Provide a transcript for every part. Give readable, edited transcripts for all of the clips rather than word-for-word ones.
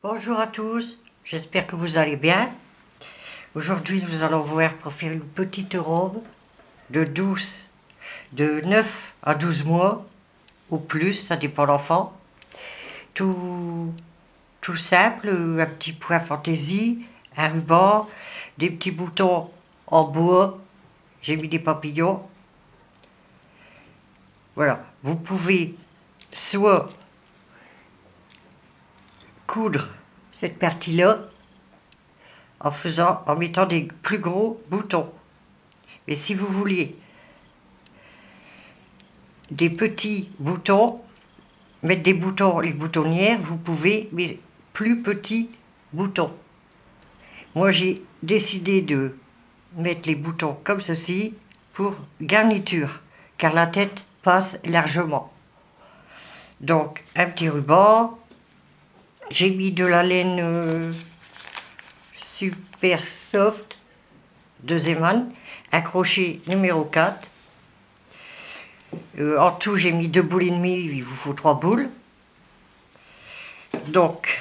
Bonjour à tous, j'espère que vous allez bien. Aujourd'hui, nous allons voir pour faire une petite robe de 9 à 12 mois, ou plus, ça dépend de l'enfant. Tout simple, un petit point fantaisie, un ruban, des petits boutons en bois, j'ai mis des papillons. Voilà, vous pouvez soit coudre cette partie-là en mettant des plus gros boutons. Mais si vous voulez des petits boutons, mettre des boutons, les boutonnières, vous pouvez, mais plus petits boutons. Moi, j'ai décidé de mettre les boutons comme ceci pour garniture, car la tête passe largement. Donc, un petit ruban. J'ai mis de la laine super soft de Zeman, un crochet numéro 4. En tout, j'ai mis 2 boules et demie, il vous faut 3 boules. Donc,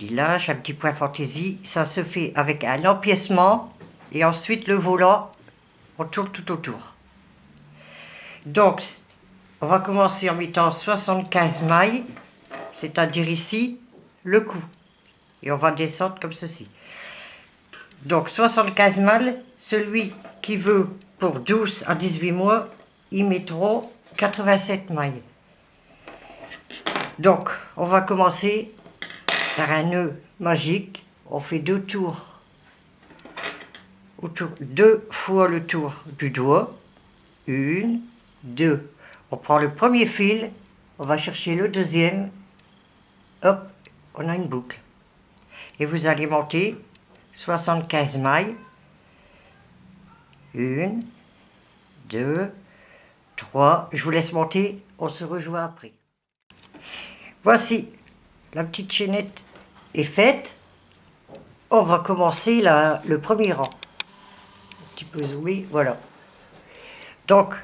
lâche, un petit point fantaisie, ça se fait avec un empiècement et ensuite le volant, on tourne tout autour. Donc, on va commencer en mettant 75 mailles, c'est-à-dire ici, le cou. Et on va descendre comme ceci. Donc, 75 mailles, celui qui veut pour 12 à 18 mois, ils mettront 87 mailles. Donc, on va commencer par un nœud magique. On fait 2 tours, autour, 2 fois le tour du doigt. 1, 2. On prend le premier fil, on va chercher le deuxième. Hop, on a une boucle. Et vous allez monter 75 mailles. 1, 2, 3. Je vous laisse monter, on se rejoint après. Voici, la petite chaînette est faite. On va commencer le premier rang. Un petit peu zoomé, voilà. Donc,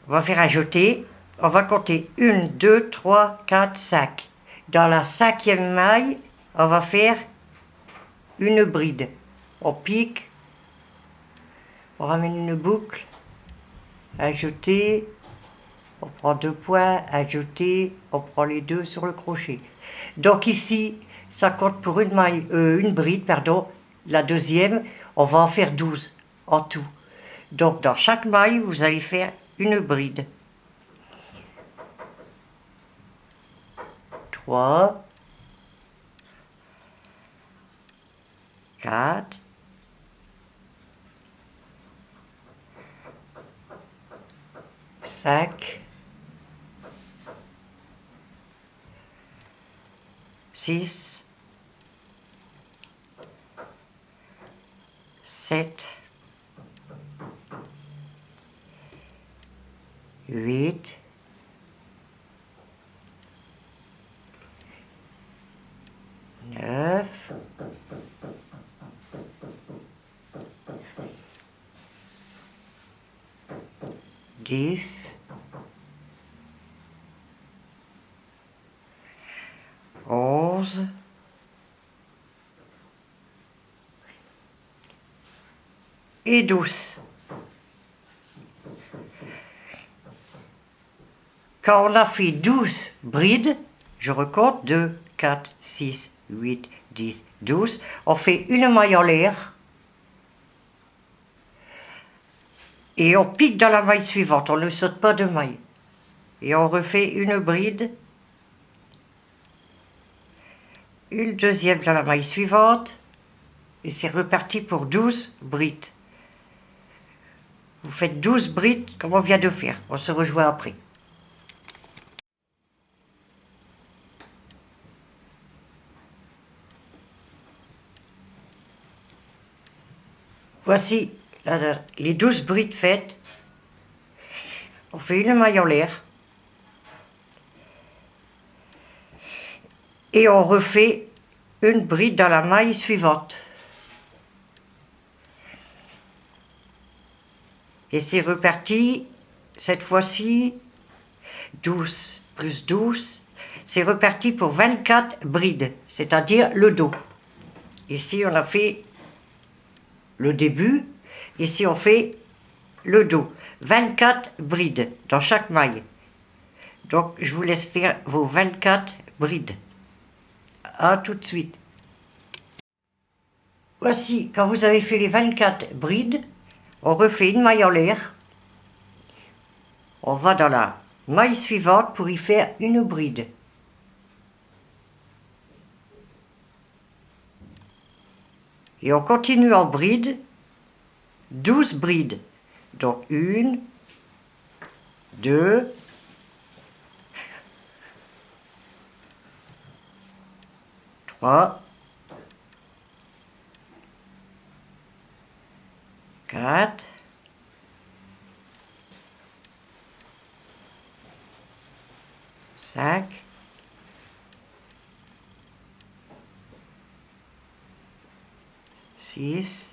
on va faire un jeté. On va compter 1, 2, 3, 4, 5. Dans la 5e maille, on va faire une bride. On pique, on ramène une boucle, un jeté, on prend 2 points, un jeté, on prend les 2 sur le crochet. Donc ici, ça compte pour une maille, une bride, pardon. La deuxième, on va en faire 12 en tout. Donc dans chaque maille, vous allez faire une bride. 3, 4, 5, 6, 7, 8, 9, 10, 11, et 12. Quand on a fait 12 brides, je recompte 2, 4, 6, 8, 10, 12. On fait une maille en l'air et on pique dans la maille suivante. On ne saute pas de maille. Et on refait une bride, une deuxième dans la maille suivante et c'est reparti pour 12 brides. Vous faites 12 brides comme on vient de faire. On se rejoint après. Voici les 12 brides faites. On fait une maille en l'air. Et on refait une bride dans la maille suivante. Et c'est reparti, cette fois-ci, 12 plus 12, c'est reparti pour 24 brides, c'est-à-dire le dos. Ici, on a fait le début, ici, on fait le dos. 24 brides dans chaque maille. Donc, je vous laisse faire vos 24 brides. À tout de suite. Voici, quand vous avez fait les 24 brides, on refait une maille en l'air. On va dans la maille suivante pour y faire une bride. Et on continue en bride, 12 brides. Donc 1, 2, 3, 4, 5, 6,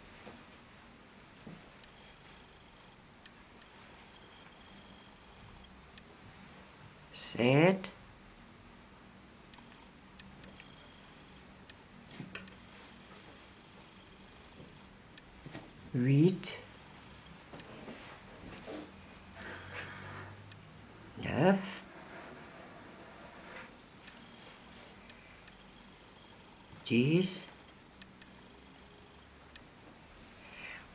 7, 8, 9, 10,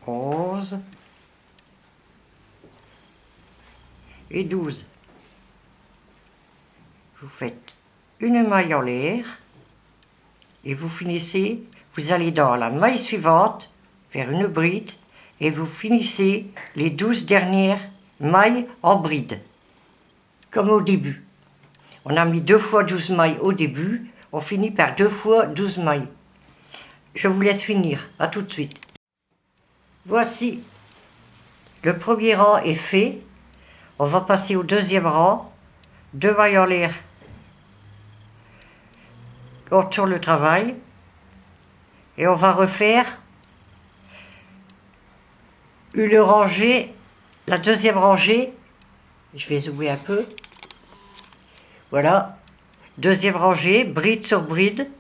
11 et 12. Vous faites une maille en l'air et vous finissez, vous allez dans la maille suivante faire une bride et vous finissez les 12 dernières mailles en bride, comme au début. On a mis 2 fois 12 mailles au début, on finit par 2 fois 12 mailles. Je vous laisse finir, à tout de suite. Voici, le premier rang est fait, on va passer au deuxième rang, 2 mailles en l'air. On tourne le travail et on va refaire une rangée, la deuxième rangée, je vais zoomer un peu, voilà, deuxième rangée, bride sur bride,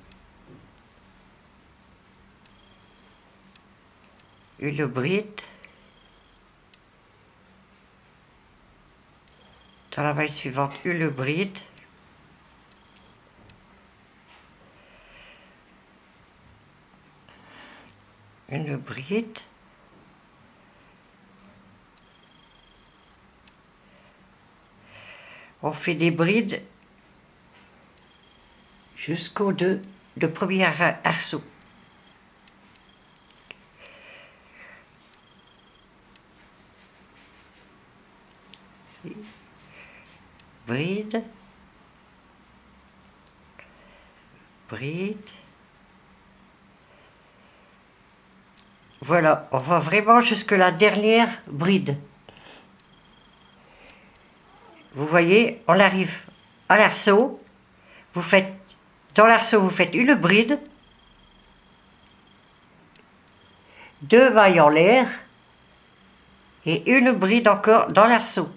une bride, dans la maille suivante, une bride, une bride, on fait des brides jusqu'au de premier arceau. Ici. Bride, bride. Voilà, on va vraiment jusque la dernière bride. Vous voyez, on arrive à l'arceau. Vous faites, dans l'arceau, vous faites une bride, 2 mailles en l'air et une bride encore dans l'arceau.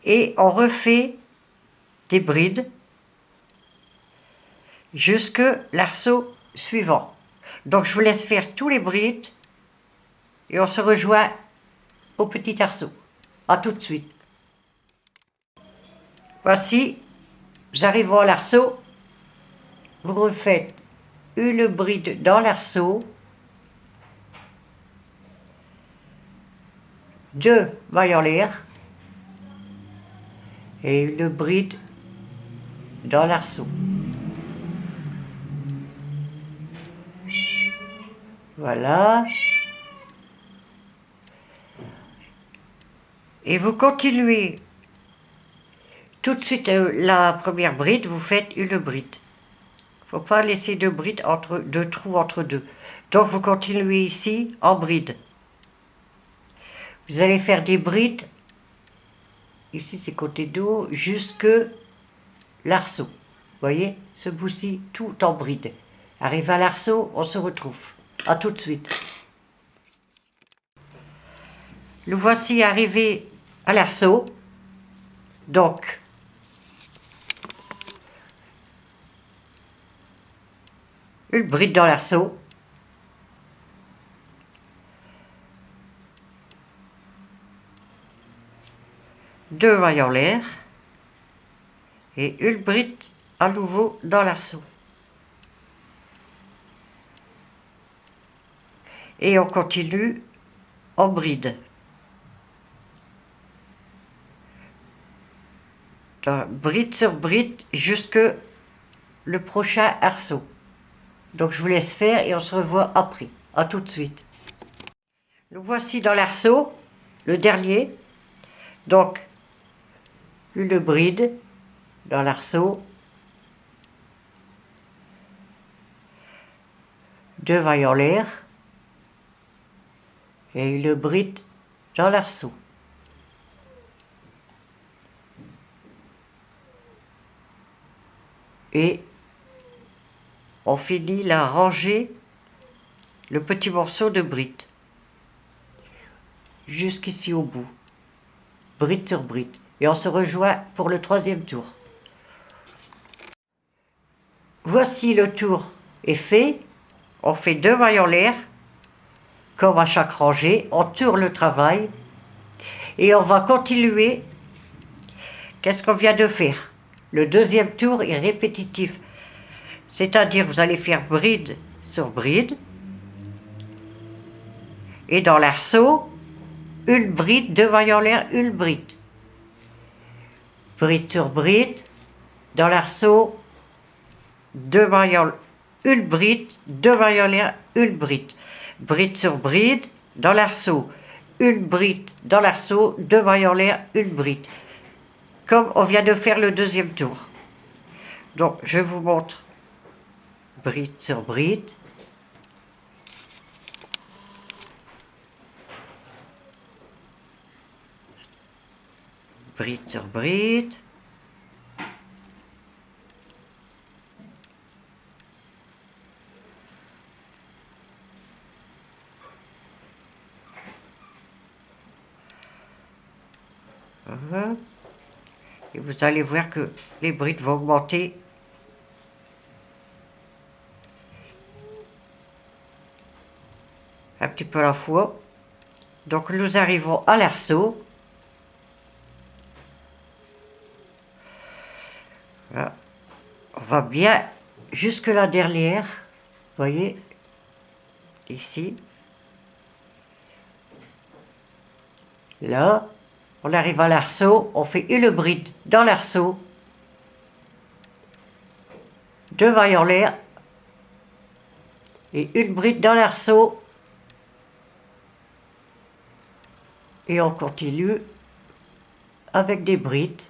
Et on refait des brides jusque l'arceau suivant. Donc je vous laisse faire tous les brides et on se rejoint au petit arceau. À tout de suite. Voici, j'arrive à l'arceau. Vous refaites une bride dans l'arceau, 2 mailles en l'air et une bride dans l'arceau. Voilà. Et vous continuez tout de suite la première bride, vous faites une bride. Il ne faut pas laisser deux trous entre deux. Donc vous continuez ici en bride. Vous allez faire des brides, ici c'est côté dos, jusque l'arceau. Vous voyez, ce bout-ci, tout en bride. Arrive à l'arceau, on se retrouve. À tout de suite. Nous voici arrivés à l'arceau. Donc, une bride dans l'arceau. Deux mailles en l'air. Et une bride à nouveau dans l'arceau. Et on continue en bride. Bride sur bride jusque le prochain arceau. Donc je vous laisse faire et on se revoit après. À tout de suite. Nous voici dans l'arceau, le dernier. Donc une bride dans l'arceau. Deux mailles en l'air. Et une bride dans l'arceau. Et on finit la rangée, le petit morceau de bride. Jusqu'ici au bout. Bride sur bride. Et on se rejoint pour le troisième tour. Voici le tour est fait. On fait deux mailles en l'air. Comme à chaque rangée, on tourne le travail. Et on va continuer. Qu'est-ce qu'on vient de faire? Le deuxième tour est répétitif. C'est-à-dire, vous allez faire bride sur bride. Et dans l'arceau, une bride, deux mailles en l'air, une bride. Bride sur bride. Dans l'arceau, deux mailles en l'air, une bride, deux mailles en l'air, une bride. Bride sur bride. Dans l'arceau, une bride. Dans l'arceau, deux mailles en l'air, une bride. Comme on vient de faire le deuxième tour. Donc, je vous montre. Bride sur bride. Bride sur bride. Voilà. Et vous allez voir que les brides vont augmenter. Un petit peu à la fois. Donc nous arrivons à l'arceau. Voilà. On va bien jusque la dernière. Vous voyez, ici. Là, on arrive à l'arceau, on fait une bride dans l'arceau. Deux mailles en l'air. Et une bride dans l'arceau. Et on continue avec des brides,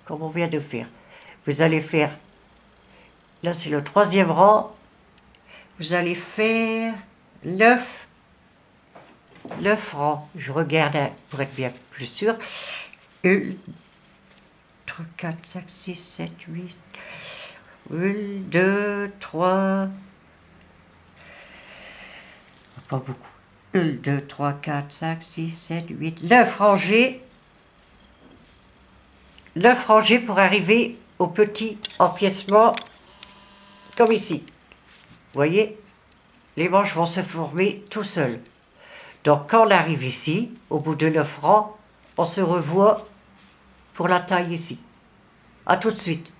comme on vient de faire. Vous allez faire, là c'est le troisième rang, vous allez faire 9 rangs. Je regarde pour être bien plus sûr. 1, 3, 4, 5, 6, 7, 8. 1, 2, 3. Pas beaucoup. 1, 2, 3, 4, 5, 6, 7, 8, 9 rangées. 9 rangées pour arriver au petit empiècement, comme ici. Vous voyez, les manches vont se former tout seuls. Donc quand on arrive ici, au bout de 9 rangs, on se revoit pour la taille ici. A tout de suite.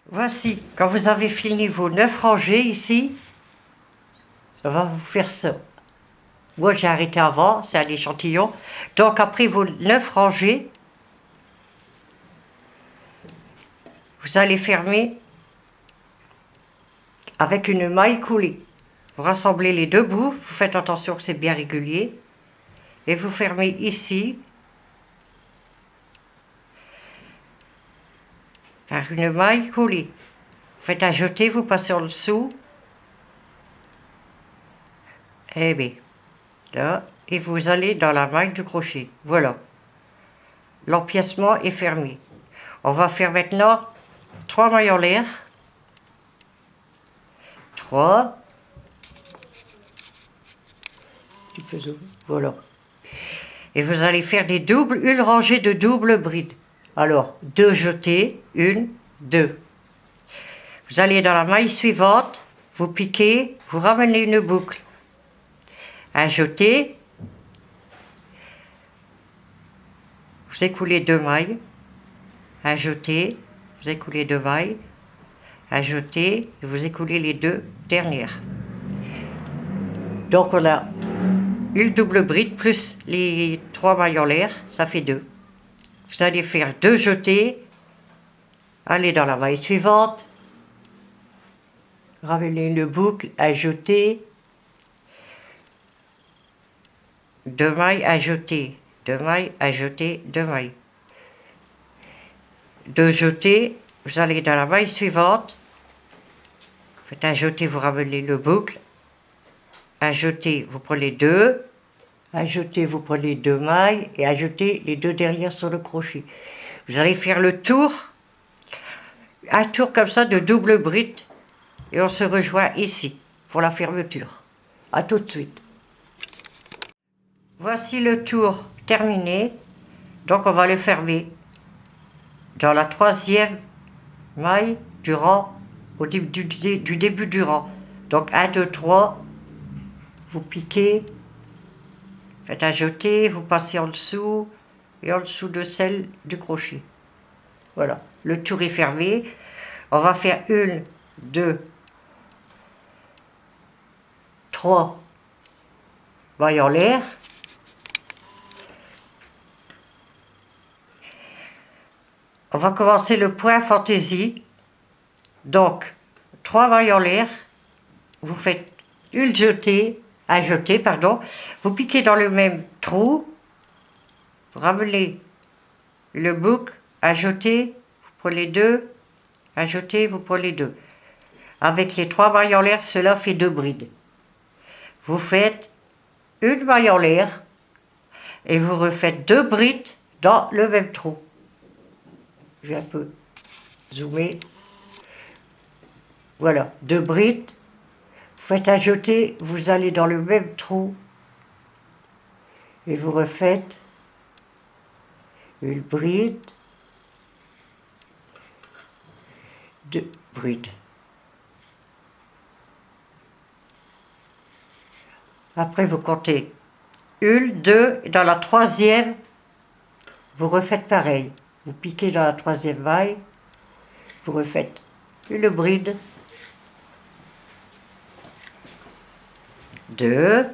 Voici, quand vous avez fini vos 9 rangées ici, ça va vous faire ça. Moi j'ai arrêté avant, c'est un échantillon. Donc après vos 9 rangées, vous allez fermer avec une maille coulée. Vous rassemblez les deux bouts, vous faites attention que c'est bien régulier. Et vous fermez ici par une maille coulée. Vous faites un jeté, vous passez en dessous. Et bien, là, et vous allez dans la maille du crochet. Voilà. L'empiècement est fermé. On va faire maintenant 3 mailles en l'air. 3. Voilà. et vous allez faire une rangée de doubles brides. Alors, 2 jetés, 1, 2. Vous allez dans la maille suivante, vous piquez, vous ramenez une boucle. Un jeté, vous écoulez 2 mailles, un jeté, vous écoulez 2 mailles, un jeté, et vous écoulez les 2 dernières. Donc on a une double bride plus les 3 mailles en l'air, ça fait 2. Vous allez faire 2 jetés, allez dans la maille suivante, ramenez une boucle, un jeté, 2 mailles, un jeté, 2 mailles, un jeté, 2 mailles. 2 jetés, vous allez dans la maille suivante, faites un jeté, vous ramenez le boucle, un jeté, vous prenez 2, un jeté, vous prenez 2 mailles, et un jeté, les 2 derrière sur le crochet. Vous allez faire le tour, un tour comme ça de double bride, et on se rejoint ici, pour la fermeture. A tout de suite. Voici le tour terminé, donc on va le fermer dans la 3e maille du rang, du début du rang. Donc 1, 2, 3, vous piquez, faites un jeté, vous passez en dessous, et en dessous de celle du crochet. Voilà, le tour est fermé. On va faire 1, 2, 3 mailles en l'air. On va commencer le point fantaisie. Donc, 3 mailles en l'air, vous faites un jeté, pardon, vous piquez dans le même trou, vous ramenez le bouc, un jeté, vous prenez 2, un jeté, vous prenez 2. Avec les 3 mailles en l'air, cela fait 2 brides. Vous faites une maille en l'air et vous refaites 2 brides dans le même trou. Je vais un peu zoomer. Voilà, 2 brides. Vous faites un jeté, vous allez dans le même trou et vous refaites une bride, 2 brides. Après, vous comptez 1, 2, et dans la 3e, vous refaites pareil. Vous piquez dans la 3e maille, vous refaites une bride, 2,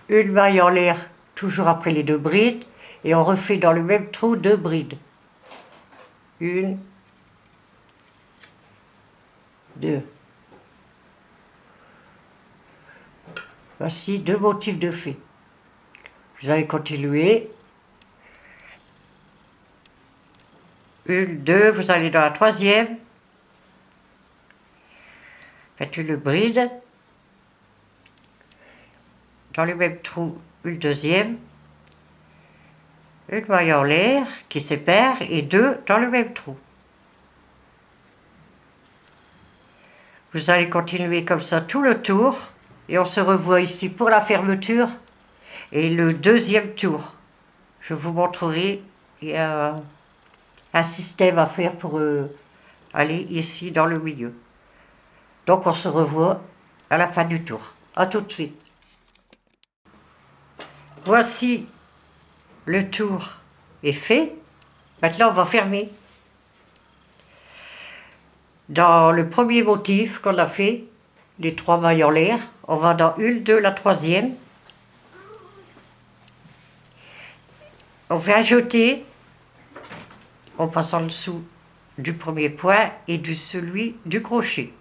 une maille en l'air, toujours après les 2 brides, et on refait dans le même trou 2 brides. 1, 2. Voici 2 motifs de fée. Vous allez continuer. 1, 2, vous allez dans la 3e. Faites une bride. Dans le même trou, une 2e. Une maille en l'air qui sépare et 2 dans le même trou. Vous allez continuer comme ça tout le tour. Et on se revoit ici pour la fermeture et le 2e tour. Je vous montrerai, il y a un système à faire pour aller ici dans le milieu. Donc on se revoit à la fin du tour. A tout de suite. Voici le tour est fait. Maintenant on va fermer. Dans le premier motif qu'on a fait, les 3 mailles en l'air, on va dans 1, 2, la 3e. On fait un jeté, on passe en dessous du premier point et de celui du crochet.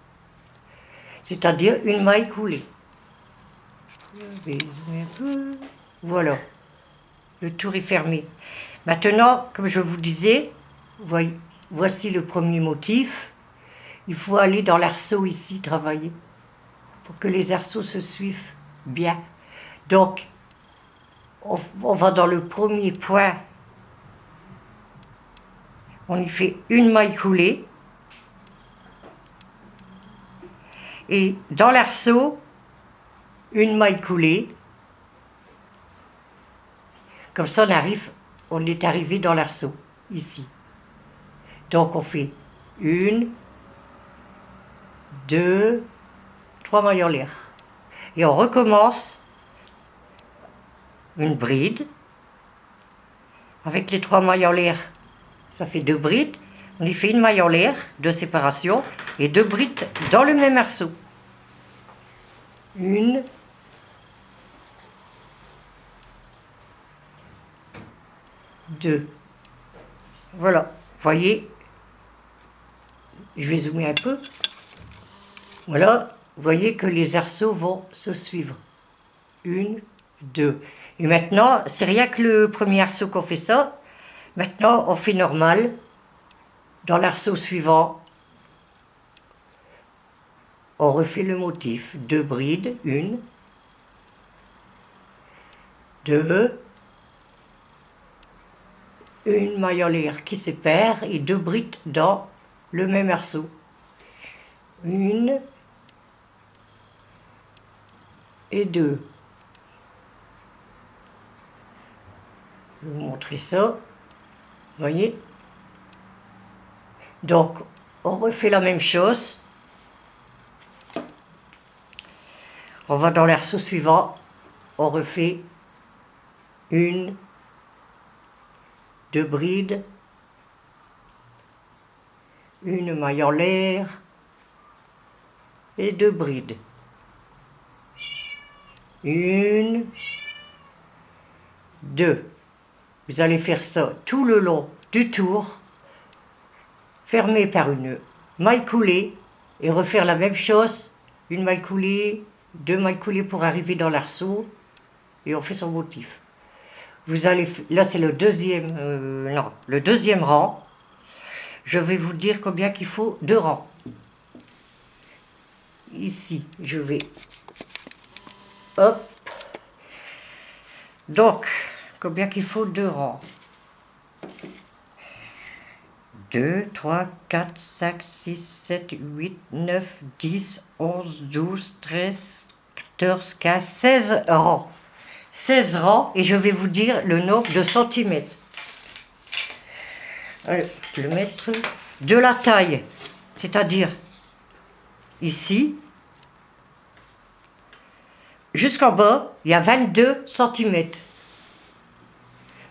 C'est-à-dire une maille coulée. Voilà, le tour est fermé. Maintenant, comme je vous disais, voici le premier motif. Il faut aller dans l'arceau ici, travailler, pour que les arceaux se suivent bien. Donc, on va dans le premier point, on y fait une maille coulée, et dans l'arceau, une maille coulée. Comme ça, on est arrivé dans l'arceau, ici. Donc on fait 1, 2, 3 mailles en l'air. Et on recommence une bride. Avec les 3 mailles en l'air, ça fait 2 brides. On y fait une maille en l'air de séparation et 2 brides dans le même arceau. 1, 2. Voilà, vous voyez, je vais zoomer un peu. Voilà, vous voyez que les arceaux vont se suivre. 1, 2. Et maintenant, c'est rien que le premier arceau qu'on fait ça. Maintenant, on fait normal. Dans l'arceau suivant, on refait le motif. 2 brides, 1, 2, une maille en l'air qui sépare et 2 brides dans le même arceau. 1 et 2. Je vais vous montrer ça. Vous voyez? Donc, on refait la même chose. On va dans l'arceau suivant. On refait 1, 2 brides, une maille en l'air et 2 brides. 1, 2. Vous allez faire ça tout le long du tour, fermé par une maille coulée et refaire la même chose, une maille coulée, 2 mailles coulées pour arriver dans l'arceau et on fait son motif. Vous allez, là c'est le deuxième rang. Je vais vous dire combien qu'il faut de rangs. Ici, je vais, hop. Donc, combien qu'il faut de rangs? 2, 3, 4, 5, 6, 7, 8, 9, 10, 11, 12, 13, 14, 15, 16 rangs. 16 rangs, et je vais vous dire le nombre de centimètres. Allez, je vais le mettre de la taille, c'est-à-dire ici, jusqu'en bas, il y a 22 centimètres.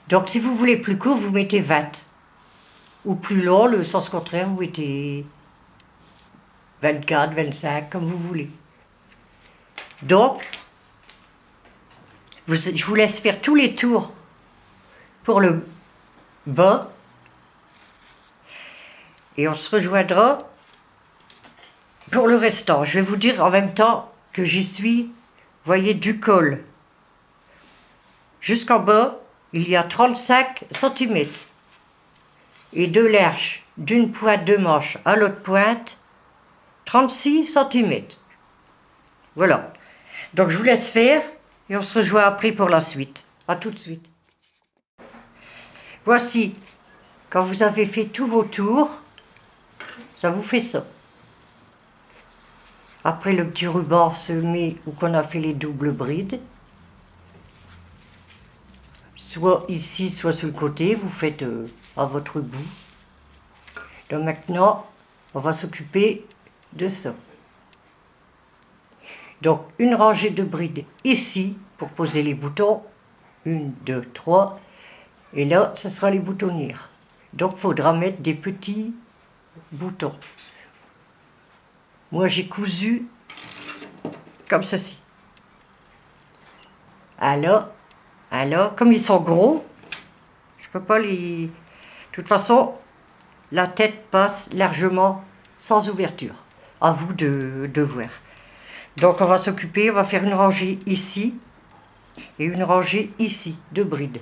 Donc si vous voulez plus court, vous mettez 20. Ou plus long, le sens contraire, vous mettez 24, 25, comme vous voulez. Donc, je vous laisse faire tous les tours pour le bas. Et on se rejoindra pour le restant. Je vais vous dire en même temps que j'y suis, vous voyez, du col jusqu'en bas, il y a 35 cm. Et de l'arche d'une pointe de manche à l'autre pointe, 36 cm. Voilà. Donc je vous laisse faire et on se rejoint après pour la suite. A tout de suite. Voici, quand vous avez fait tous vos tours, ça vous fait ça. Après le petit ruban semé où qu'on a fait les doubles brides, soit ici, soit sur le côté, vous faites à votre goût. Donc maintenant, on va s'occuper de ça. Donc une rangée de brides ici pour poser les boutons. 1, 2, 3. Et là, ce sera les boutonnières. Donc il faudra mettre des petits boutons. Moi j'ai cousu comme ceci. Alors, comme ils sont gros, je peux pas les... De toute façon, la tête passe largement sans ouverture. À vous de voir. Donc on va s'occuper, on va faire une rangée ici et une rangée ici, de brides.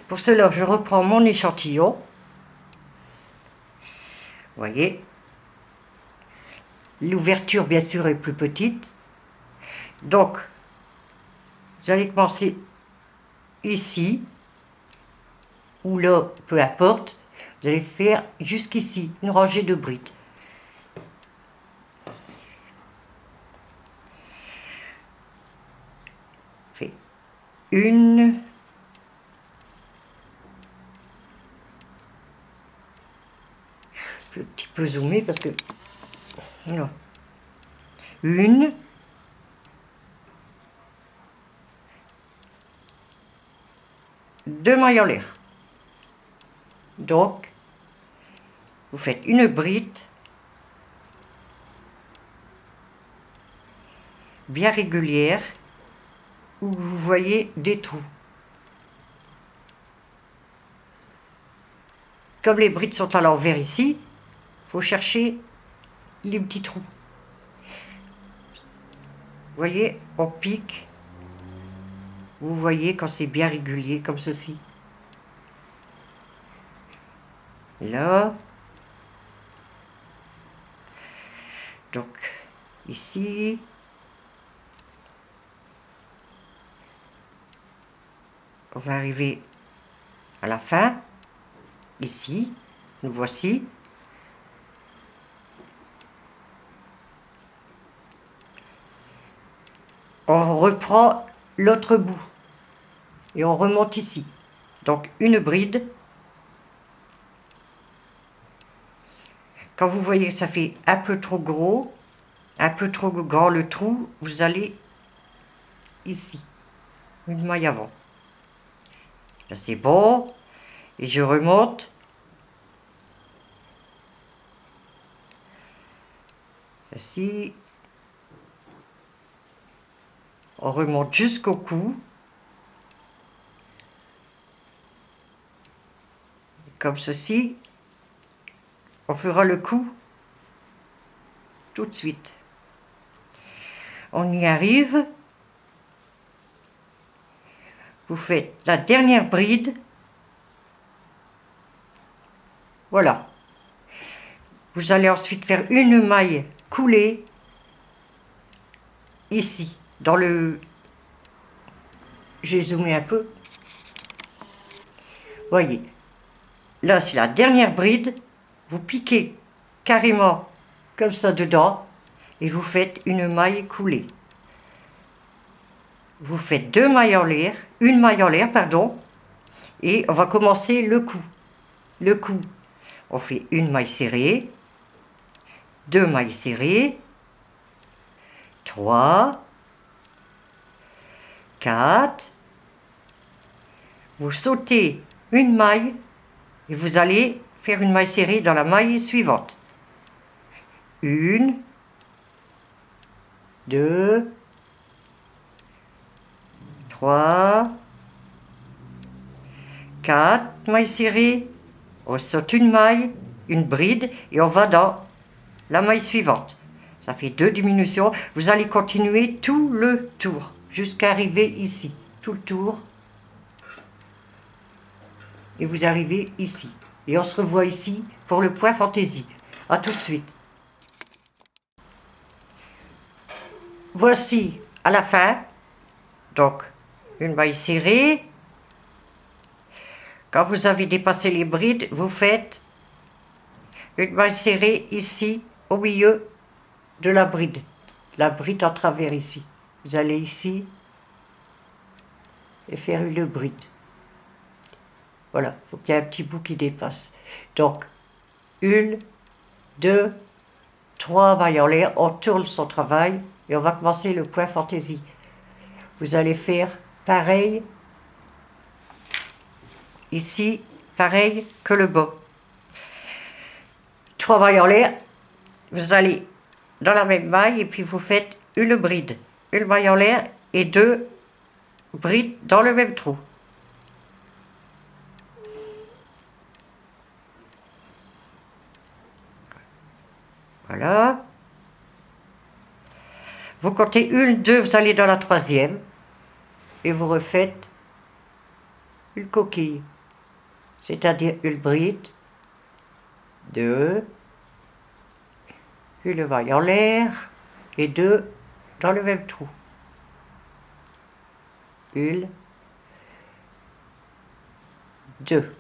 Pour cela, je reprends mon échantillon. Vous voyez, l'ouverture bien sûr est plus petite. Donc, vous allez commencer ici, ou là, peu importe. Vous allez faire jusqu'ici, une rangée de brides. une, je vais un petit peu zoomer parce que, non, une, deux mailles en l'air. Donc, vous faites une bride bien régulière où vous voyez des trous. Comme les brides sont à l'envers ici, il faut chercher les petits trous. Vous voyez, on pique. Vous voyez quand c'est bien régulier comme ceci. Là. Donc, ici. On va arriver à la fin. Ici. Nous voici. On reprend l'autre bout. Et on remonte ici. Donc, une bride. Quand vous voyez que ça fait un peu trop gros, un peu trop grand le trou, vous allez ici. Une maille avant. Là, c'est bon. Et je remonte. Ici. On remonte jusqu'au cou. Comme ceci. On fera le cou tout de suite. On y arrive. Vous faites la dernière bride. Voilà. Vous allez ensuite faire une maille coulée ici, dans le... J'ai zoomé un peu. Voyez, là c'est la dernière bride. Vous piquez carrément comme ça dedans et vous faites une maille coulée. Vous faites deux mailles en l'air, une maille en l'air, pardon, et on va commencer le cou. Le cou, on fait une maille serrée, deux mailles serrées, 3, 4, vous sautez une maille et vous allez faire une maille serrée dans la maille suivante. 1, 2, 3, 4 mailles serrées, on saute une maille, une bride et on va dans la maille suivante. Ça fait 2 diminutions. Vous allez continuer tout le tour jusqu'à arriver ici. Tout le tour. Et vous arrivez ici. Et on se revoit ici pour le point fantaisie. A tout de suite. Voici à la fin. Donc, une maille serrée. Quand vous avez dépassé les brides, vous faites une maille serrée ici, au milieu de la bride. La bride en travers ici. Vous allez ici et faire une bride. Voilà, il faut qu'il y ait un petit bout qui dépasse. Donc, 1, 2, 3 mailles en l'air, on tourne son travail et on va commencer le point fantaisie. Vous allez faire pareil, ici, pareil que le bas. 3 mailles en l'air, vous allez dans la même maille et puis vous faites une bride. Une maille en l'air et 2 brides dans le même trou. Voilà. Vous comptez 1, 2, vous allez dans la 3e et vous refaites une coquille, c'est-à-dire une bride, 2, une maille en l'air et 2 dans le même trou. 1, 2.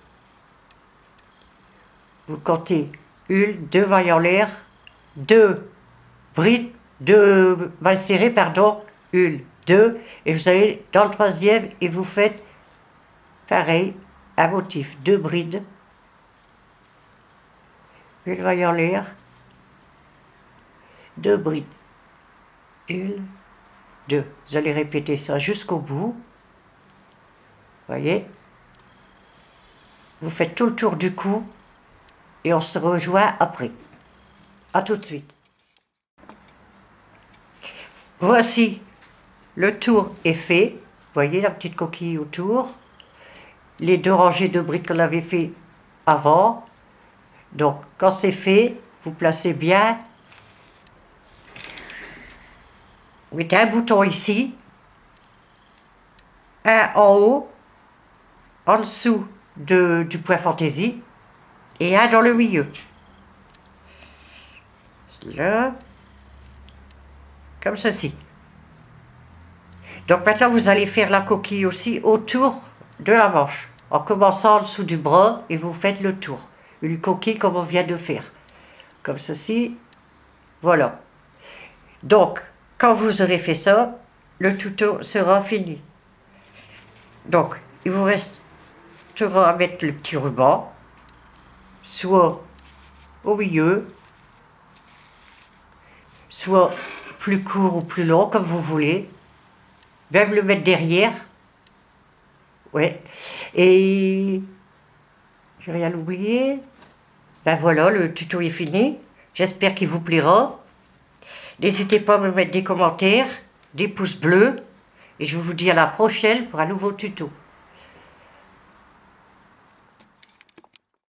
Vous comptez 1, 2 mailles en l'air, 2 brides, 2 mailles serrées, pardon, 1, 2, et vous allez dans le troisième et vous faites pareil, un motif, 2 brides, une maille en l'air, 2 brides, 1, 2, vous allez répéter ça jusqu'au bout, voyez, vous faites tout le tour du cou, et on se rejoint après. À tout de suite. Voici, le tour est fait. Vous voyez la petite coquille autour. Les 2 rangées de brides qu'on avait fait avant. Donc, quand c'est fait, vous placez bien. Vous mettez un bouton ici, un en haut, en dessous du point fantaisie, et un dans le milieu. Là, comme ceci. Donc maintenant vous allez faire la coquille aussi autour de la manche, en commençant en dessous du bras et vous faites le tour. Une coquille comme on vient de faire. Comme ceci, voilà. Donc, quand vous aurez fait ça, le tuto sera fini. Donc, il vous restera à mettre le petit ruban, soit au milieu, soit plus court ou plus long, comme vous voulez. Même le mettre derrière. Ouais. Et j'ai rien oublié. Ben voilà, le tuto est fini. J'espère qu'il vous plaira. N'hésitez pas à me mettre des commentaires, des pouces bleus. Et je vous dis à la prochaine pour un nouveau tuto.